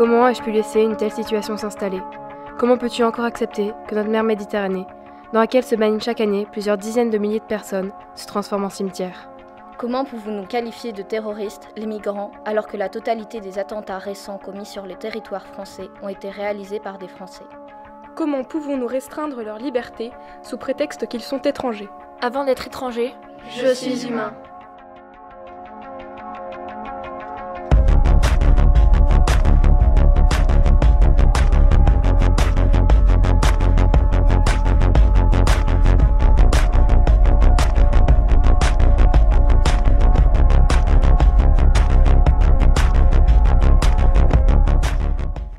Comment ai-je pu laisser une telle situation s'installer? Comment peux-tu encore accepter que notre mer Méditerranée, dans laquelle se baignent chaque année plusieurs dizaines de milliers de personnes, se transforme en cimetière? Comment pouvons-nous qualifier de terroristes les migrants alors que la totalité des attentats récents commis sur le territoire français ont été réalisés par des Français? Comment pouvons-nous restreindre leur liberté sous prétexte qu'ils sont étrangers? Avant d'être étranger, je suis humain.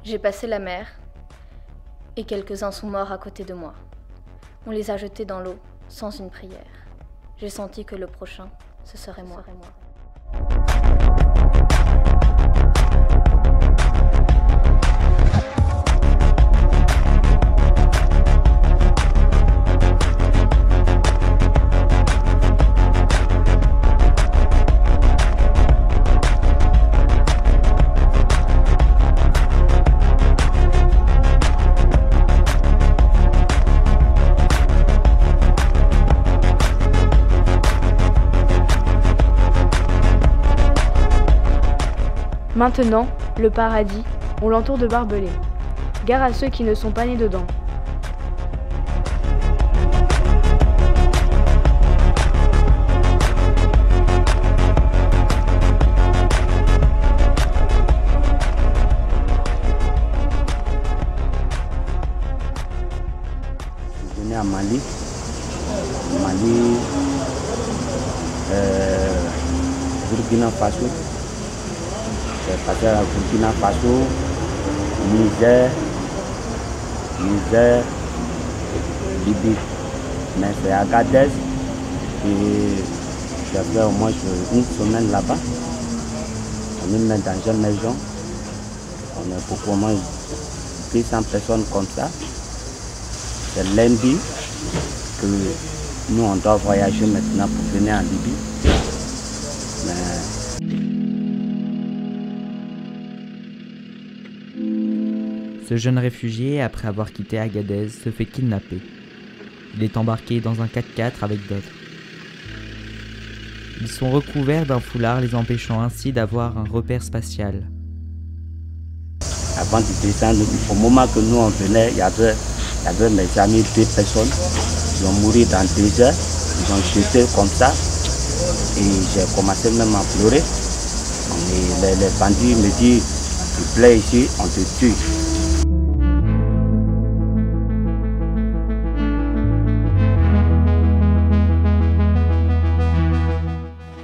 J'ai passé la mer et quelques-uns sont morts à côté de moi. On les a jetés dans l'eau sans une prière. J'ai senti que le prochain, ce serait moi. Maintenant, le paradis, on l'entoure de barbelés. Gare à ceux qui ne sont pas nés dedans. Je venais à Mali, Burkina Faso. J'ai passé à Burkina Faso, Niger, Libye. Mais c'est à Agadez et j'ai fait au moins une semaine là-bas. On me met dans une maison. On est beaucoup moins 200 personnes comme ça. C'est lundi que nous on doit voyager maintenant pour venir en Libye. Ce jeune réfugié, après avoir quitté Agadez, se fait kidnapper. Il est embarqué dans un 4x4 avec d'autres. Ils sont recouverts d'un foulard, les empêchant ainsi d'avoir un repère spatial. Avant de descendre, au moment que nous on venait, il y avait mes amis, 2 personnes. Ils ont mouru dans 2 heures. Ils ont jeté comme ça. Et j'ai commencé même à pleurer. Et les bandits me disent, tu plais ici, on te tue.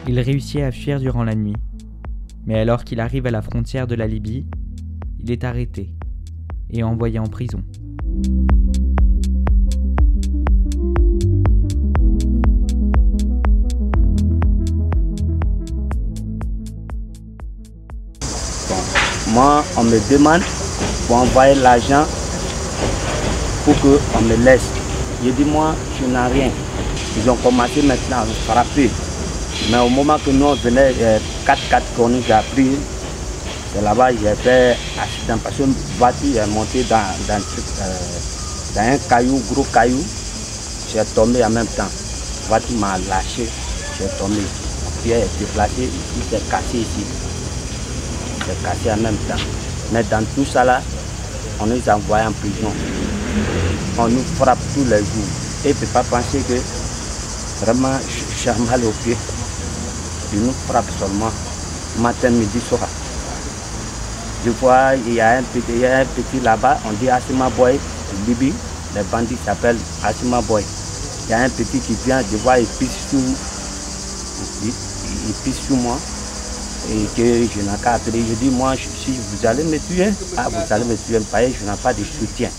Il réussit à fuir durant la nuit. Mais alors qu'il arrive à la frontière de la Libye, il est arrêté et envoyé en prison. Moi, on me demande pour envoyer l'argent pour qu'on me laisse. Je dis, moi, je n'ai rien. Ils ont commencé maintenant à me frapper. Mais au moment que nous on venait, 4x4 qu'on nous a pris, c'est là-bas j'ai fait accident parce qu'une voiture est montée dans un caillou, gros caillou. J'ai tombé en même temps. La voiture m'a lâché, j'ai tombé. Mon pied est déplacé, ici c'est cassé ici. C'est cassé en même temps. Mais dans tout ça là, on nous envoie en prison. On nous frappe tous les jours. Et il ne peut pas penser que vraiment j'ai mal au pied. Ils nous frappent seulement matin, midi, soir. Je vois, il y a un petit là-bas, on dit Asima Boy, Libye, les bandits s'appellent Asima Boy. Il y a un petit qui vient, je vois, il pisse sur moi et que je n'ai qu'à appeler. Je dis, moi, si vous allez me tuer, vous allez me tuer, je n'ai pas de soutien.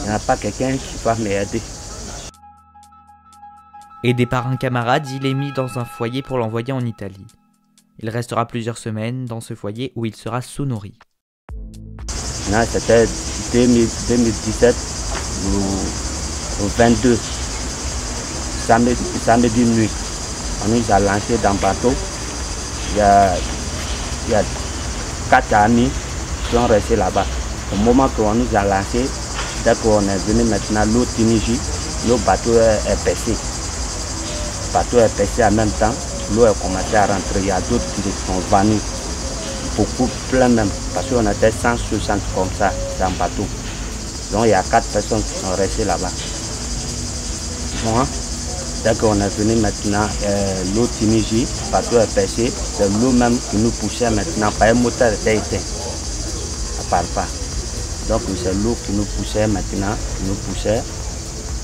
Il n'y a pas quelqu'un qui va m'aider. Aidé par un camarade, il est mis dans un foyer pour l'envoyer en Italie. Il restera plusieurs semaines dans ce foyer où il sera sous-nourri. C'était 2017 au 22, samedi nuit. On nous a lancé dans le bateau. Il y a 4 amis sont restés là-bas. Au moment qu'on nous a lancé, dès qu'on est venu maintenant, l'eau Tunisie, le bateau est percé. Le bateau est percé en même temps, l'eau a commencé à rentrer. Il y a d'autres qui sont venus, beaucoup, plein même, parce qu'on était 160 comme ça dans le bateau. Donc il y a 4 personnes qui sont restées là-bas. Moi, dès qu'on est venu maintenant, l'eau Tunisie, le bateau est percé, c'est l'eau même qui nous poussait maintenant, par un moteur était éteint. Ça ne parle pas. Donc c'est l'eau qui nous poussait maintenant, qui nous poussait.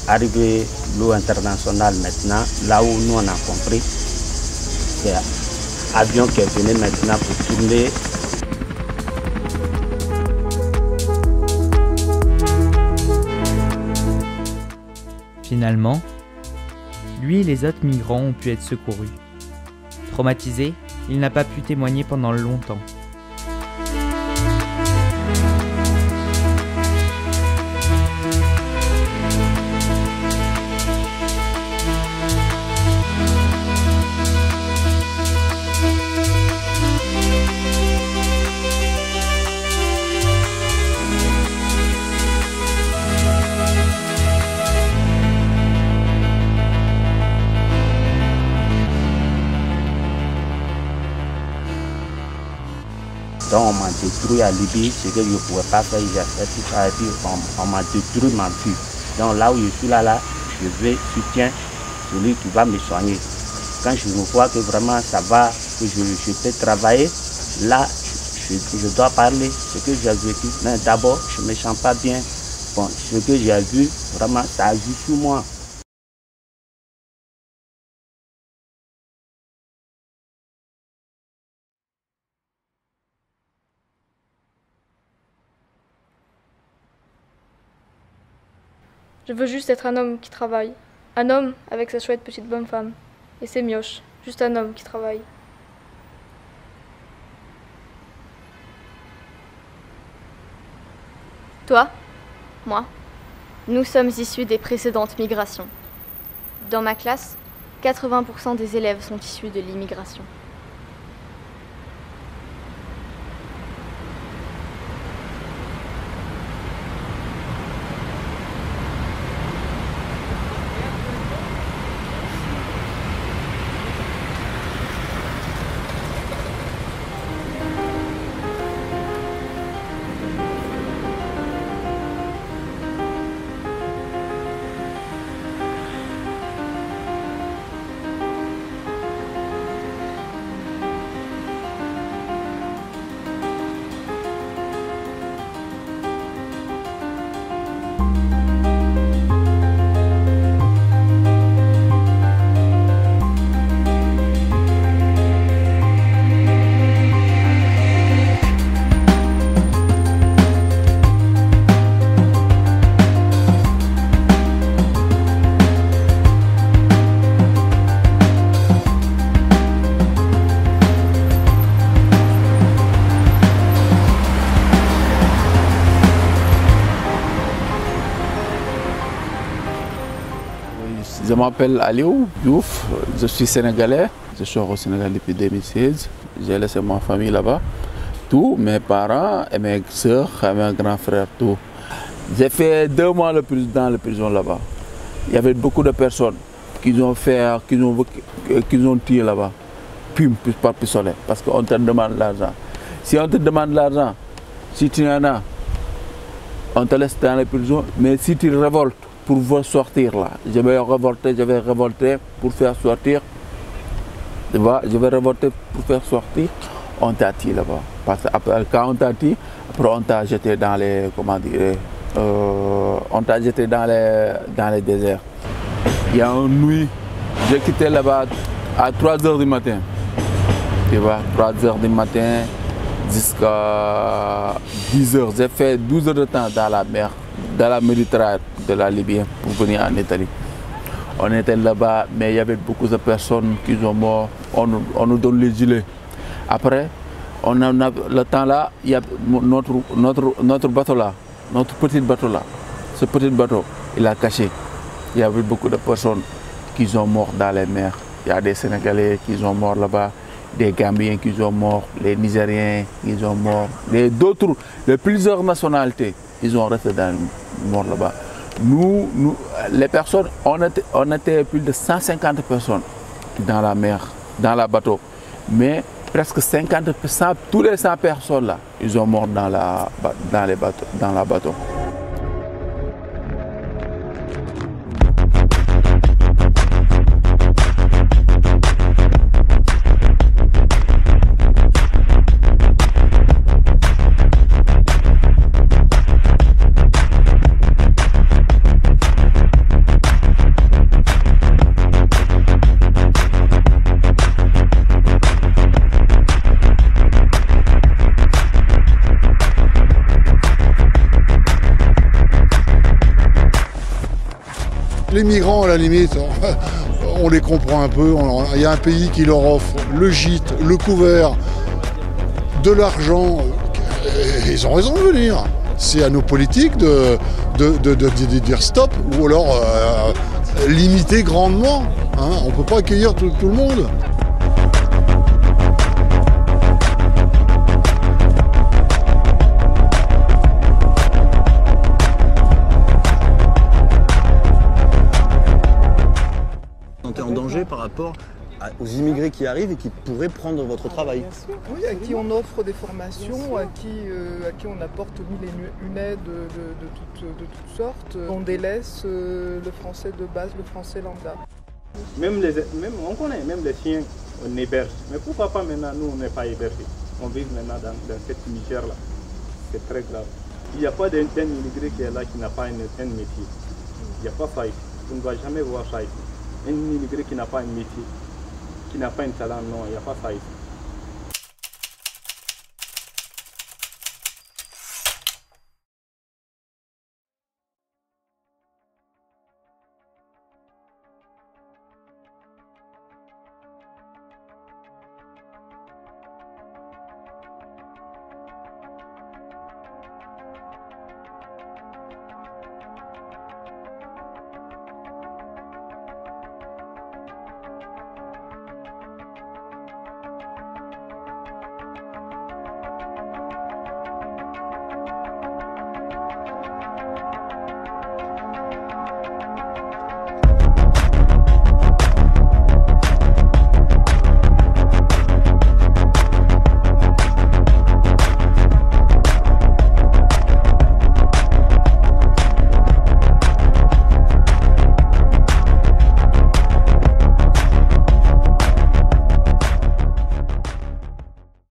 Arrivé l'eau internationale maintenant, là où nous on a compris, c'est l'avion qui est venu maintenant pour tourner. Finalement, lui et les autres migrants ont pu être secourus. Traumatisé, il n'a pas pu témoigner pendant longtemps. Donc on m'a détruit à Libye, ce que je ne pouvais pas faire, j'ai fait tout ça et puis on m'a détruit ma vie. Donc là où je suis là, je vais soutien celui qui va me soigner. Quand je me vois que vraiment ça va, que je peux travailler, là je dois parler ce que j'ai vécu. Mais d'abord, je ne me sens pas bien. Bon, ce que j'ai vu, vraiment ça a vu sur moi. Je veux juste être un homme qui travaille. Un homme avec sa chouette petite bonne femme. Et ses mioches. Juste un homme qui travaille. Toi, moi, nous sommes issus des précédentes migrations. Dans ma classe, 80% des élèves sont issus de l'immigration. Je m'appelle Aliou Diouf, je suis sénégalais, je suis au Sénégal depuis 2016. J'ai laissé ma famille là-bas, tous mes parents et mes soeurs et mes grands frères, tout. J'ai fait 2 mois dans la prison là-bas. Il y avait beaucoup de personnes qui ont tiré là-bas, par pistolet, parce qu'on te demande l'argent. Si on te demande l'argent, si tu en as, on te laisse dans la prison, mais si tu révoltes, pour sortir là. Je vais révolter pour faire sortir. Je vais révolter pour faire sortir. On t'a tiré là-bas. Parce que quand on t'a tiré, après on t'a jeté dans les, comment dire, on t'a jeté dans les déserts. Il y a une nuit, j'ai quitté là-bas à 3 h du matin. Tu vois, 3 h du matin jusqu'à 10 h. J'ai fait 12 heures de temps dans la mer, dans la Méditerranée de la Libye pour venir en Italie. On était là-bas, mais il y avait beaucoup de personnes qui sont mortes. On nous donne les gilets. Après, on a le temps là, il y a notre bateau là, notre petit bateau là. Ce petit bateau, il a caché. Il y avait beaucoup de personnes qui sont mortes dans les mers. Il y a des Sénégalais qui sont morts là-bas. des Gambiens qui sont morts, les Nigériens qui sont morts, les plusieurs nationalités, ils ont resté morts là-bas. Nous, les personnes, on était plus de 150 personnes dans la mer, dans le bateau. Mais presque 50%, tous les 100 personnes là, ils sont morts dans le bateau. Les migrants, à la limite, on les comprend un peu. Il y a un pays qui leur offre le gîte, le couvert, de l'argent. Ils ont raison de venir. C'est à nos politiques de dire stop ou alors limiter grandement. Hein. On ne peut pas accueillir tout le monde. En danger par rapport aux immigrés qui arrivent et qui pourraient prendre votre travail. Oui, à qui on offre des formations, à qui on apporte une aide de toutes sortes. On délaisse le français de base, le français lambda. Même on connaît, même les chiens, on héberge. Mais pourquoi pas maintenant, nous, on n'est pas hébergés? On vit maintenant dans cette misère-là. C'est très grave. Il n'y a pas d'un immigré qui est là qui n'a pas un métier. Il n'y a pas ça ici. On ne va jamais voir ça ici. Un immigré qui n'a pas un métier, qui n'a pas un talent, non, il n'y a pas ça ici.